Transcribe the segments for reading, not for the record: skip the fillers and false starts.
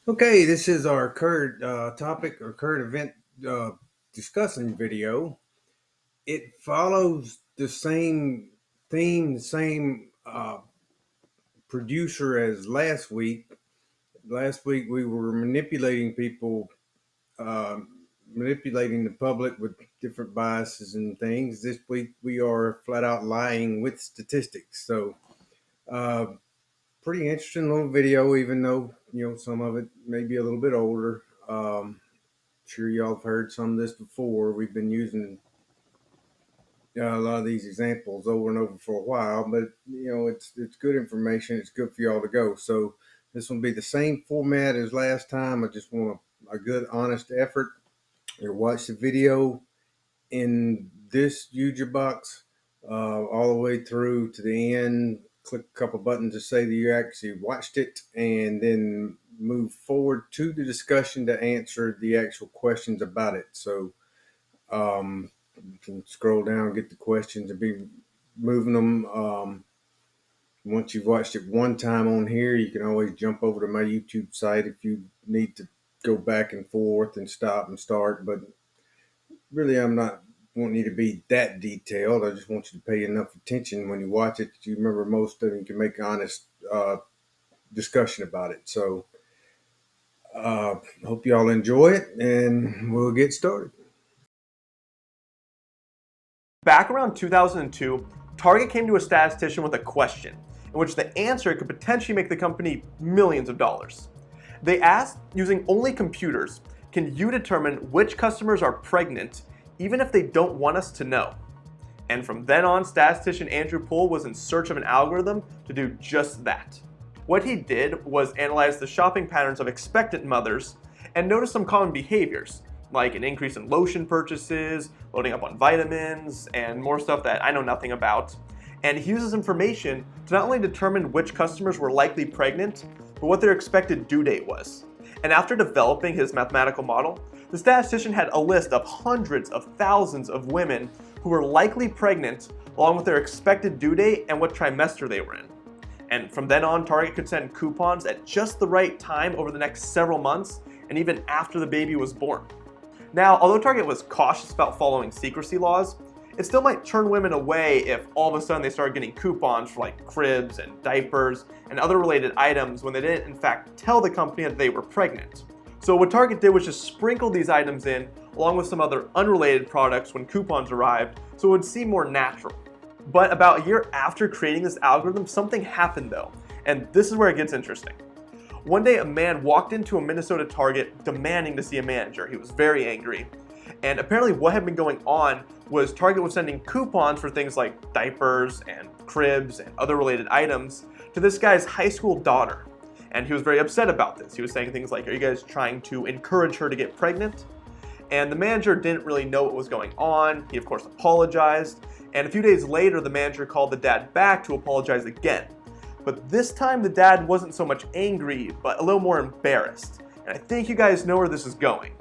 Okay, this is our current topic or current event uh, discussing video. It follows the same theme, the same producer as last week. Last week we were manipulating people, uh, manipulating the public with different biases and things. This week we are flat out lying with statistics. So, uh, pretty interesting little video, even though some of it may be a little bit older. Sure y'all have heard some of this before. We've been using a lot of these examples over and over for a while, but it's good information. It's good for y'all to go. So this will be the same format as last time. I just want a good, honest effort. You watch the video in this YouTube box all the way through to the end. Click a couple buttons to say that you actually watched it, and then move forward to the discussion to answer the actual questions about it. So you can scroll down, get the questions, and be moving them. Once you've watched it one time on here, you can always jump over to my YouTube site if you need to go back and forth and stop and start. But really, I'm not wanting you to be that detailed. I just want you to pay enough attention when you watch it that you remember most of it and can make honest discussion about it. So, hope you all enjoy it, and we'll get started. Back around 2002, Target came to a statistician with a question, in which the answer could potentially make the company millions of dollars. They asked, using only computers, can you determine which customers are pregnant, even if they don't want us to know? And from then on, statistician Andrew Poole was in search of an algorithm to do just that. What he did was analyze the shopping patterns of expectant mothers and notice some common behaviors, like an increase in lotion purchases, loading up on vitamins, and more stuff that I know nothing about. And he uses information to not only determine which customers were likely pregnant, but what their expected due date was. And after developing his mathematical model, the statistician had a list of hundreds of thousands of women who were likely pregnant, along with their expected due date and what trimester they were in. And from then on, Target could send coupons at just the right time over the next several months, and even after the baby was born. Now, although Target was cautious about following secrecy laws, it still might turn women away if all of a sudden they started getting coupons for like cribs and diapers and other related items when they didn't in fact tell the company that they were pregnant. So what Target did was just sprinkle these items in along with some other unrelated products when coupons arrived, so it would seem more natural. But about a year after creating this algorithm, something happened though, and this is where it gets interesting. One day a man walked into a Minnesota Target demanding to see a manager. He was very angry. And apparently what had been going on was Target was sending coupons for things like diapers and cribs and other related items to this guy's high school daughter. And he was very upset about this. He was saying things like, are you guys trying to encourage her to get pregnant? And the manager didn't really know what was going on. He of course apologized. And a few days later, the manager called the dad back to apologize again. But this time the dad wasn't so much angry, but a little more embarrassed. And I think you guys know where this is going.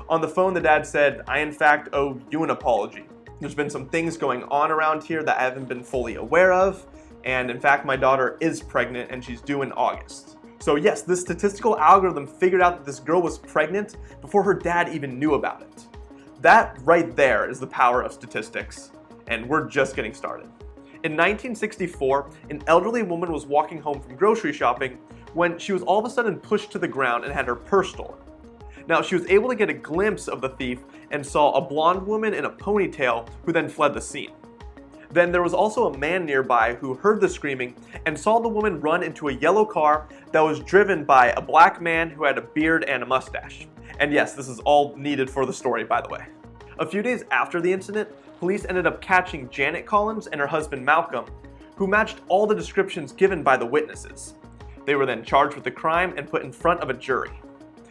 On the phone, the dad said, I in fact owe you an apology. There's been some things going on around here that I haven't been fully aware of. And in fact, my daughter is pregnant and she's due in August. So yes, this statistical algorithm figured out that this girl was pregnant before her dad even knew about it. That right there is the power of statistics. And we're just getting started. In 1964, an elderly woman was walking home from grocery shopping when she was all of a sudden pushed to the ground and had her purse stolen. Now, she was able to get a glimpse of the thief and saw a blonde woman in a ponytail who then fled the scene. Then there was also a man nearby who heard the screaming and saw the woman run into a yellow car that was driven by a black man who had a beard and a mustache. And yes, this is all needed for the story, by the way. A few days after the incident, police ended up catching Janet Collins and her husband Malcolm, who matched all the descriptions given by the witnesses. They were then charged with the crime and put in front of a jury.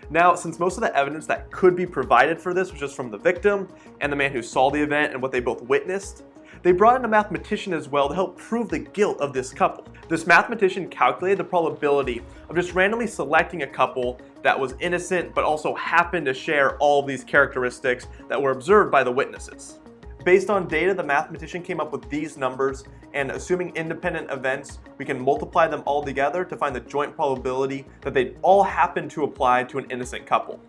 Now, since most of the evidence that could be provided for this was just from the victim and the man who saw the event and what they both witnessed, they brought in a mathematician as well to help prove the guilt of this couple. This mathematician calculated the probability of just randomly selecting a couple that was innocent but also happened to share all of these characteristics that were observed by the witnesses. Based on data, the mathematician came up with these numbers and assuming independent events, we can multiply them all together to find the joint probability that they all happen to apply to an innocent couple.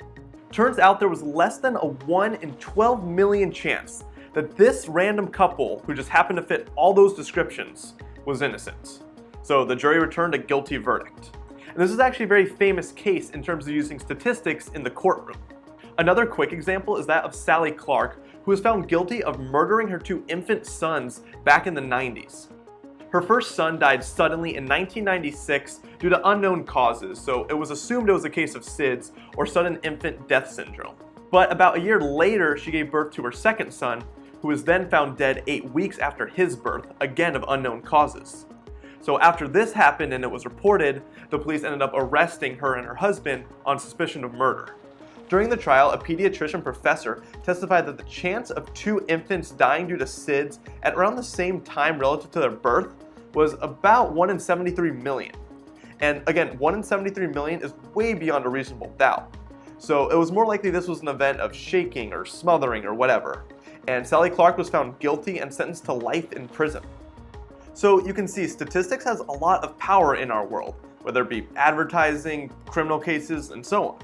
Turns out there was less than a 1 in 12 million chance that this random couple, who just happened to fit all those descriptions, was innocent. So the jury returned a guilty verdict. And this is actually a very famous case in terms of using statistics in the courtroom. Another quick example is that of Sally Clark, who was found guilty of murdering her 2 infant sons back in the 90s. Her first son died suddenly in 1996 due to unknown causes, so it was assumed it was a case of SIDS, or sudden infant death syndrome. But about a year later, she gave birth to her second son, who was then found dead 8 weeks after his birth, again of unknown causes. So after this happened and it was reported, the police ended up arresting her and her husband on suspicion of murder. During the trial, a pediatrician professor testified that the chance of 2 infants dying due to SIDS at around the same time relative to their birth was about 1 in 73 million. And again, 1 in 73 million is way beyond a reasonable doubt. So it was more likely this was an event of shaking or smothering or whatever. And Sally Clark was found guilty and sentenced to life in prison. So you can see statistics has a lot of power in our world, whether it be advertising, criminal cases, and so on.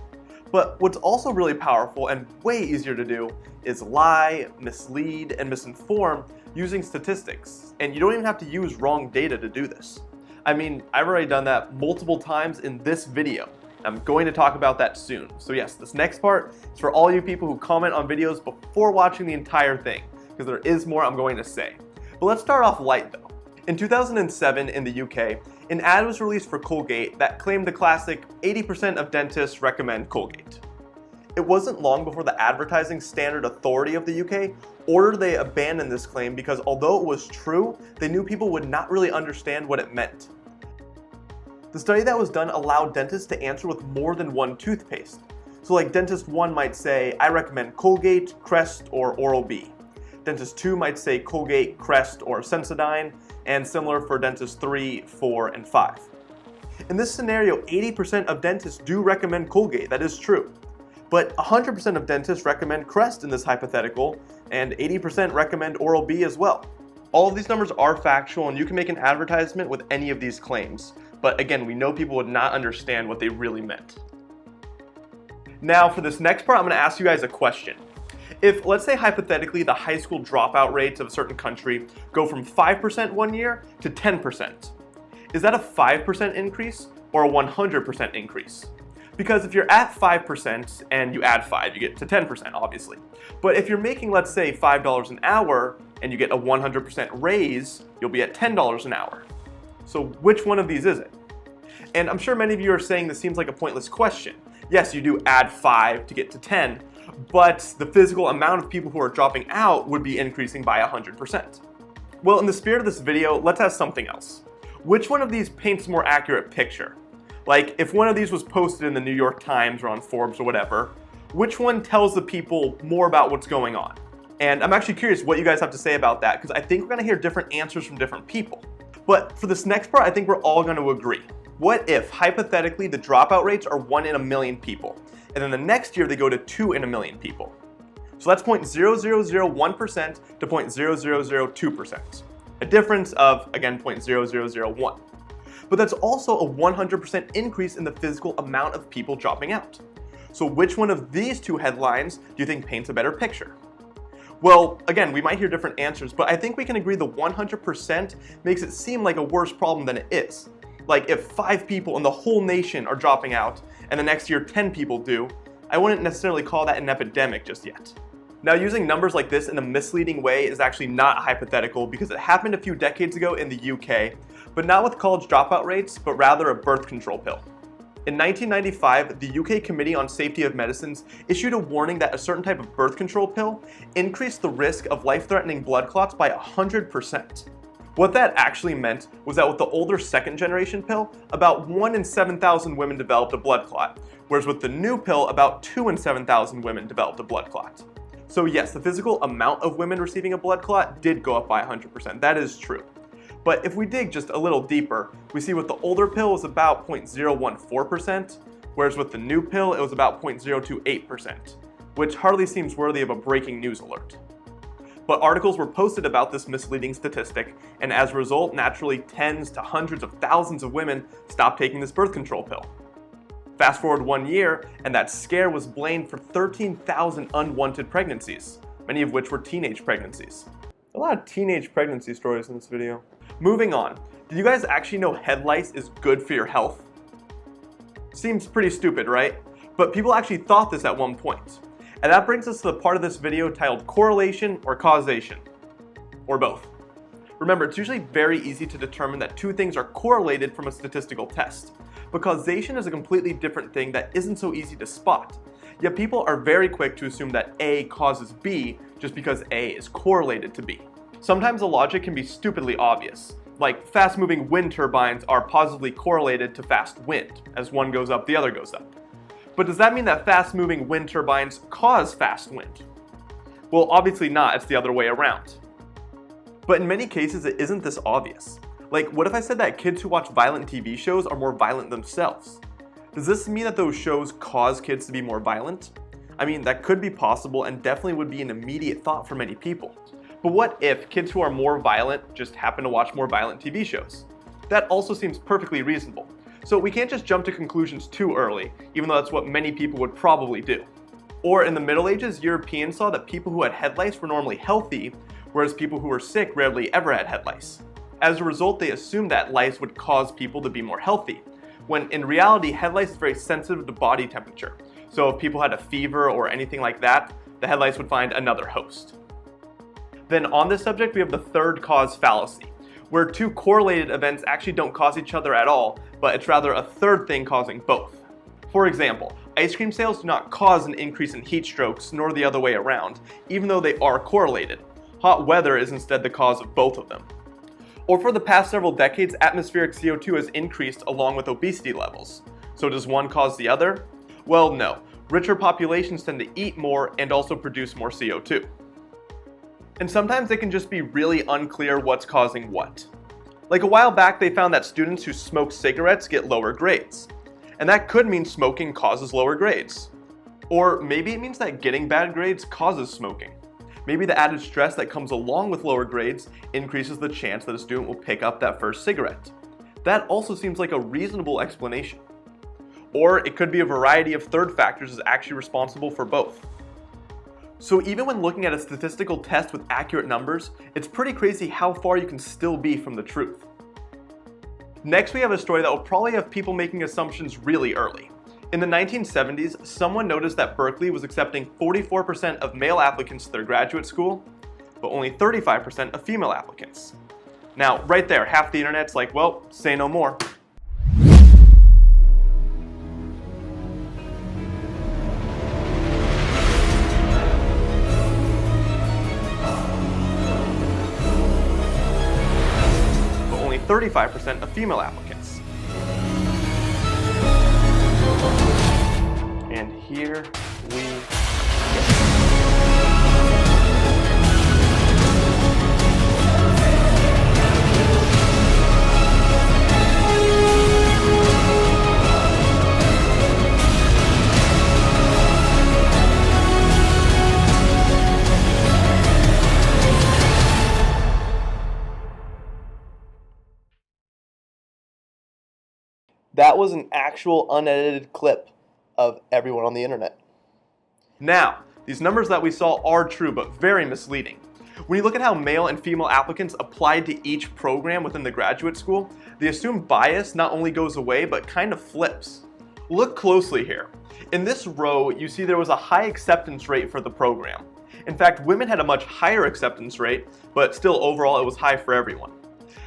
But what's also really powerful and way easier to do is lie, mislead, and misinform using statistics. And you don't even have to use wrong data to do this. I mean, I've already done that multiple times in this video. I'm going to talk about that soon. So yes, this next part is for all you people who comment on videos before watching the entire thing, because there is more I'm going to say. But let's start off light though. In 2007 in the UK, an ad was released for Colgate that claimed the classic 80% of dentists recommend Colgate. It wasn't long before the Advertising Standard Authority of the UK ordered they abandon this claim because although it was true, they knew people would not really understand what it meant. The study that was done allowed dentists to answer with more than one toothpaste. So like dentist 1 might say, I recommend Colgate, Crest, or Oral-B. Dentist 2 might say Colgate, Crest, or Sensodyne, and similar for dentist 3, 4, and 5. In this scenario, 80% of dentists do recommend Colgate, that is true. But 100% of dentists recommend Crest in this hypothetical, and 80% recommend Oral-B as well. All of these numbers are factual, and you can make an advertisement with any of these claims. But again, we know people would not understand what they really meant. Now, for this next part, I'm going to ask you guys a question. If, let's say hypothetically, the high school dropout rates of a certain country go from 5% one year to 10%, is that a 5% increase or a 100% increase? Because if you're at 5% and you add 5, you get to 10%, obviously. But if you're making, let's say, $5 an hour and you get a 100% raise, you'll be at $10 an hour. So which one of these is it? And I'm sure many of you are saying this seems like a pointless question. Yes, you do add 5 to get to 10, but the physical amount of people who are dropping out would be increasing by 100%. Well, in the spirit of this video, let's ask something else. Which one of these paints a more accurate picture? Like, if one of these was posted in the New York Times or on Forbes or whatever, which one tells the people more about what's going on? And I'm actually curious what you guys have to say about that, because I think we're going to hear different answers from different people. But for this next part, I think we're all going to agree. What if, hypothetically, the dropout rates are 1 in a million people, and then the next year they go to 2 in a million people? So that's 0.0001% to 0.0002%. A difference of, again, 0.0001. But that's also a 100% increase in the physical amount of people dropping out. So which one of these two headlines do you think paints a better picture? Well, again, we might hear different answers, but I think we can agree the 100% makes it seem like a worse problem than it is. Like if 5 people in the whole nation are dropping out, and the next year 10 people do, I wouldn't necessarily call that an epidemic just yet. Now, using numbers like this in a misleading way is actually not hypothetical because it happened a few decades ago in the UK, but not with college dropout rates, but rather a birth control pill. In 1995, the UK Committee on Safety of Medicines issued a warning that a certain type of birth control pill increased the risk of life-threatening blood clots by 100%. What that actually meant was that with the older second generation pill, about 1 in 7,000 women developed a blood clot, whereas with the new pill, about 2 in 7,000 women developed a blood clot. So yes, the physical amount of women receiving a blood clot did go up by 100%, that is true. But if we dig just a little deeper, we see with the older pill was about 0.014%, whereas with the new pill it was about 0.028%, which hardly seems worthy of a breaking news alert. But articles were posted about this misleading statistic, and as a result, naturally tens to hundreds of thousands of women stopped taking this birth control pill. Fast forward 1 year, and that scare was blamed for 13,000 unwanted pregnancies, many of which were teenage pregnancies. A lot of teenage pregnancy stories in this video. Moving on, did you guys actually know head lice is good for your health? Seems pretty stupid, right? But people actually thought this at one point. And that brings us to the part of this video titled correlation or causation, or both. Remember, it's usually very easy to determine that two things are correlated from a statistical test, but causation is a completely different thing that isn't so easy to spot. Yet people are very quick to assume that A causes B just because A is correlated to B. Sometimes the logic can be stupidly obvious, like fast-moving wind turbines are positively correlated to fast wind. As one goes up, the other goes up. But does that mean that fast-moving wind turbines cause fast wind? Well, obviously not, it's the other way around. But in many cases, it isn't this obvious. Like, what if I said that kids who watch violent TV shows are more violent themselves? Does this mean that those shows cause kids to be more violent? I mean, that could be possible and definitely would be an immediate thought for many people. But what if kids who are more violent just happen to watch more violent TV shows? That also seems perfectly reasonable. So we can't just jump to conclusions too early, even though that's what many people would probably do. Or in the Middle Ages, Europeans saw that people who had head lice were normally healthy, whereas people who were sick rarely ever had head lice. As a result, they assumed that lice would cause people to be more healthy, when in reality, head lice is very sensitive to body temperature. So if people had a fever or anything like that, the head lice would find another host. Then on this subject, we have the third cause fallacy, where two correlated events actually don't cause each other at all, but it's rather a third thing causing both. For example, ice cream sales do not cause an increase in heat strokes, nor the other way around, even though they are correlated. Hot weather is instead the cause of both of them. Or for the past several decades, atmospheric CO2 has increased along with obesity levels. So does one cause the other? Well, no. Richer populations tend to eat more and also produce more CO2. And sometimes it can just be really unclear what's causing what. Like a while back, they found that students who smoke cigarettes get lower grades. And that could mean smoking causes lower grades. Or maybe it means that getting bad grades causes smoking. Maybe the added stress that comes along with lower grades increases the chance that a student will pick up that first cigarette. That also seems like a reasonable explanation. Or it could be a variety of third factors is actually responsible for both. So even when looking at a statistical test with accurate numbers, it's pretty crazy how far you can still be from the truth. Next, we have a story that will probably have people making assumptions really early. In the 1970s, someone noticed that Berkeley was accepting 44% of male applicants to their graduate school, but only 35% of female applicants. Now, right there, half the internet's like, well, say no more. But only 35% of female applicants. And here we go. That was an actual unedited clip of everyone on the internet. Now, these numbers that we saw are true, but very misleading. When you look at how male and female applicants applied to each program within the graduate school, the assumed bias not only goes away, but kind of flips. Look closely here. In this row, you see there was a high acceptance rate for the program. In fact, women had a much higher acceptance rate, but still overall it was high for everyone.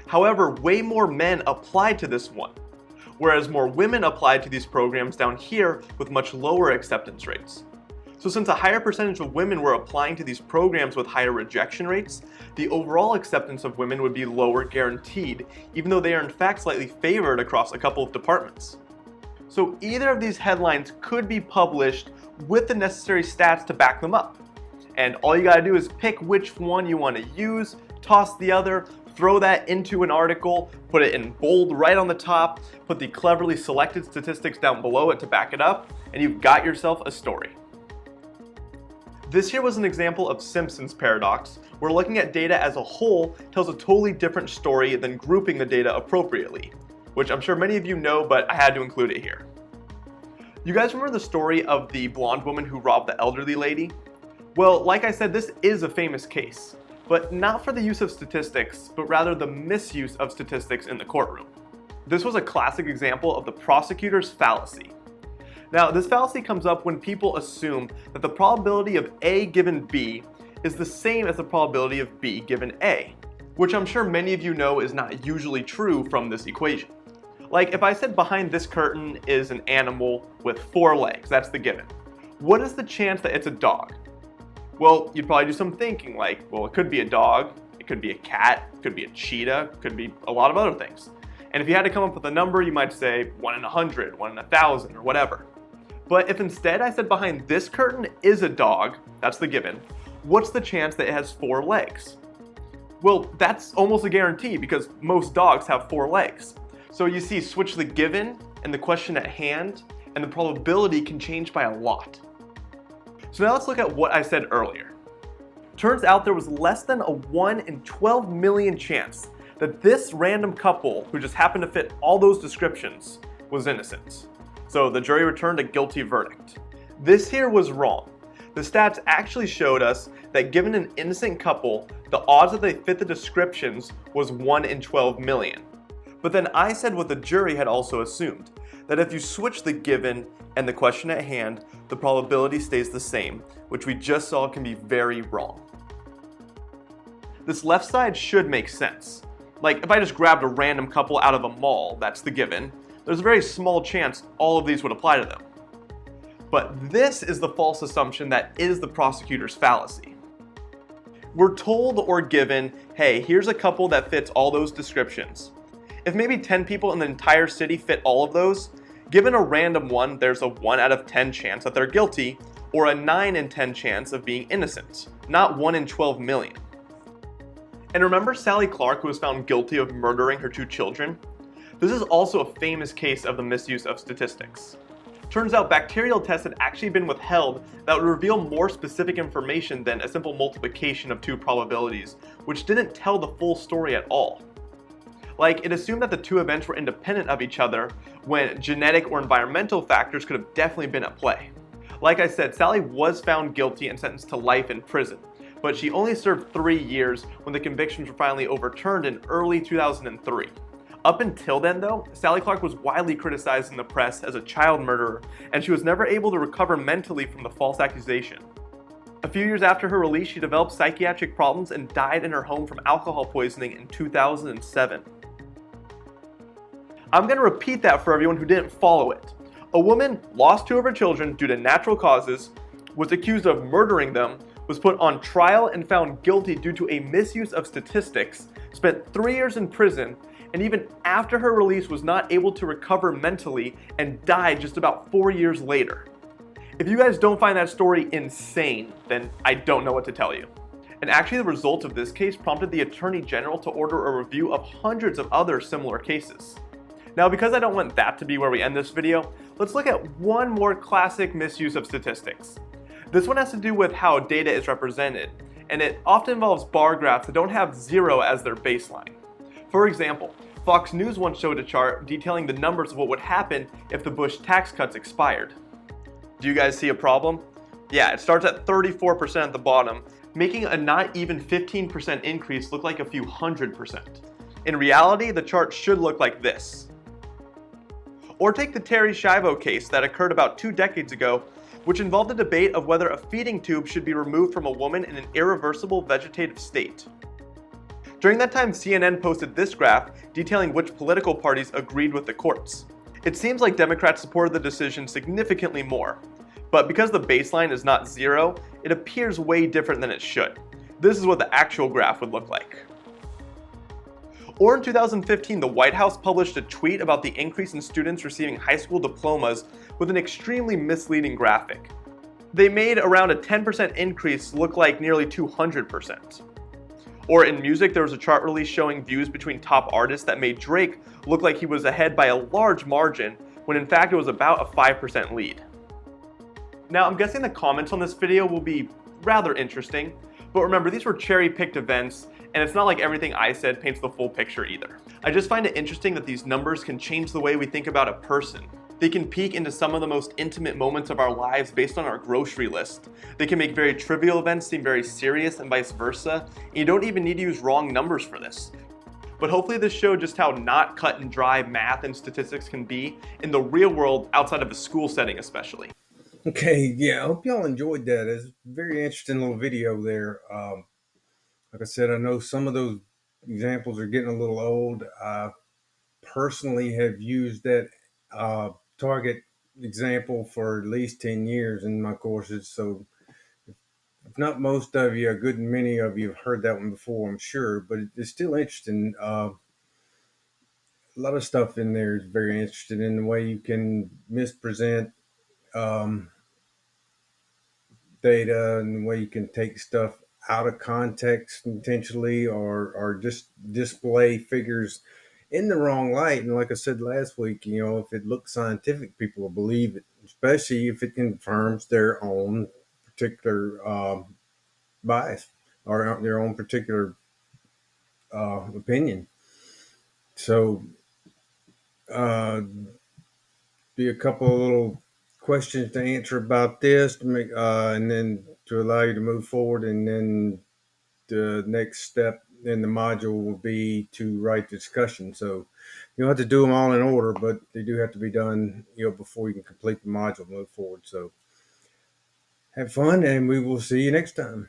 However, way more men applied to this one, whereas more women applied to these programs down here with much lower acceptance rates. So since a higher percentage of women were applying to these programs with higher rejection rates, the overall acceptance of women would be lower guaranteed, even though they are in fact slightly favored across a couple of departments. So either of these headlines could be published with the necessary stats to back them up. And all you gotta do is pick which one you wanna use, toss the other, throw that into an article, put it in bold right on the top, put the cleverly selected statistics down below it to back it up, and you've got yourself a story. This here was an example of Simpson's paradox, where looking at data as a whole tells a totally different story than grouping the data appropriately, which I'm sure many of you know, but I had to include it here. You guys remember the story of the blonde woman who robbed the elderly lady? Well, like I said, this is a famous case, but not for the use of statistics, but rather the misuse of statistics in the courtroom. This was a classic example of the prosecutor's fallacy. Now, this fallacy comes up when people assume that the probability of A given B is the same as the probability of B given A, which I'm sure many of you know is not usually true from this equation. Like if I said behind this curtain is an animal with 4 legs, that's the given. What is the chance that it's a dog? Well, you'd probably do some thinking like, well, it could be a dog, it could be a cat, it could be a cheetah, it could be a lot of other things. And if you had to come up with a number, you might say 1 in 100, 1 in 1,000, or whatever. But if instead I said behind this curtain is a dog, that's the given, what's the chance that it has 4 legs? Well, that's almost a guarantee because most dogs have 4 legs. So you see, switch the given and the question at hand, and the probability can change by a lot. So now let's look at what I said earlier. Turns out there was less than a 1 in 12 million chance that this random couple, who just happened to fit all those descriptions, was innocent. So the jury returned a guilty verdict. This here was wrong. The stats actually showed us that given an innocent couple, the odds that they fit the descriptions was 1 in 12 million. But then I said what the jury had also assumed, that if you switch the given and the question at hand, the probability stays the same, which we just saw can be very wrong. This left side should make sense. Like if I just grabbed a random couple out of a mall, that's the given, there's a very small chance all of these would apply to them. But this is the false assumption that is the prosecutor's fallacy. We're told or given, hey, here's a couple that fits all those descriptions. If maybe 10 people in the entire city fit all of those, given a random one, there's a 1 out of 10 chance that they're guilty, or a 9 in 10 chance of being innocent, not 1 in 12 million. And remember Sally Clark, who was found guilty of murdering her 2 children? This is also a famous case of the misuse of statistics. Turns out bacterial tests had actually been withheld that would reveal more specific information than a simple multiplication of 2 probabilities, which didn't tell the full story at all. Like, it assumed that the 2 events were independent of each other when genetic or environmental factors could have definitely been at play. Like I said, Sally was found guilty and sentenced to life in prison, but she only served 3 years when the convictions were finally overturned in early 2003. Up until then though, Sally Clark was widely criticized in the press as a child murderer, and she was never able to recover mentally from the false accusation. A few years after her release, she developed psychiatric problems and died in her home from alcohol poisoning in 2007. I'm going to repeat that for everyone who didn't follow it. A woman lost 2 of her children due to natural causes, was accused of murdering them, was put on trial and found guilty due to a misuse of statistics, spent 3 years in prison, and even after her release was not able to recover mentally and died just about 4 years later. If you guys don't find that story insane, then I don't know what to tell you. And actually the result of this case prompted the Attorney General to order a review of hundreds of other similar cases. Now, because I don't want that to be where we end this video, let's look at one more classic misuse of statistics. This one has to do with how data is represented, and it often involves bar graphs that don't have 0 as their baseline. For example, Fox News once showed a chart detailing the numbers of what would happen if the Bush tax cuts expired. Do you guys see a problem? Yeah, it starts at 34% at the bottom, making a not even 15% increase look like a few 100%. In reality, the chart should look like this. Or take the Terry Schiavo case that occurred about 2 decades ago, which involved a debate of whether a feeding tube should be removed from a woman in an irreversible vegetative state. During that time, CNN posted this graph detailing which political parties agreed with the courts. It seems like Democrats supported the decision significantly more, but because the baseline is not 0, it appears way different than it should. This is what the actual graph would look like. Or in 2015, the White House published a tweet about the increase in students receiving high school diplomas with an extremely misleading graphic. They made around a 10% increase look like nearly 200%. Or in music, there was a chart release showing views between top artists that made Drake look like he was ahead by a large margin, when in fact it was about a 5% lead. Now, I'm guessing the comments on this video will be rather interesting. But remember, these were cherry-picked events, and it's not like everything I said paints the full picture either. I just find it interesting that these numbers can change the way we think about a person. They can peek into some of the most intimate moments of our lives based on our grocery list. They can make very trivial events seem very serious and vice versa, and you don't even need to use wrong numbers for this. But hopefully this showed just how not cut and dry math and statistics can be in the real world outside of a school setting especially. Okay, yeah, I hope y'all enjoyed that. It's a very interesting little video there. Like I said, I know some of those examples are getting a little old. I personally have used that target example for at least 10 years in my courses. So, if not most of you, a good many of you have heard that one before, I'm sure, but it's still interesting. A lot of stuff in there is very interesting in the way you can mispresent um, data and the way you can take stuff out of context intentionally or just display figures in the wrong light. And like I said last week, if it looks scientific, people will believe it, especially if it confirms their own particular bias or their own particular opinion. So, uh, be a couple of little questions to answer about this to make, and then to allow you to move forward. And then the next step in the module will be to write the discussion. So you don't have to do them all in order, but they do have to be done, before you can complete the module and move forward. So have fun, and we will see you next time.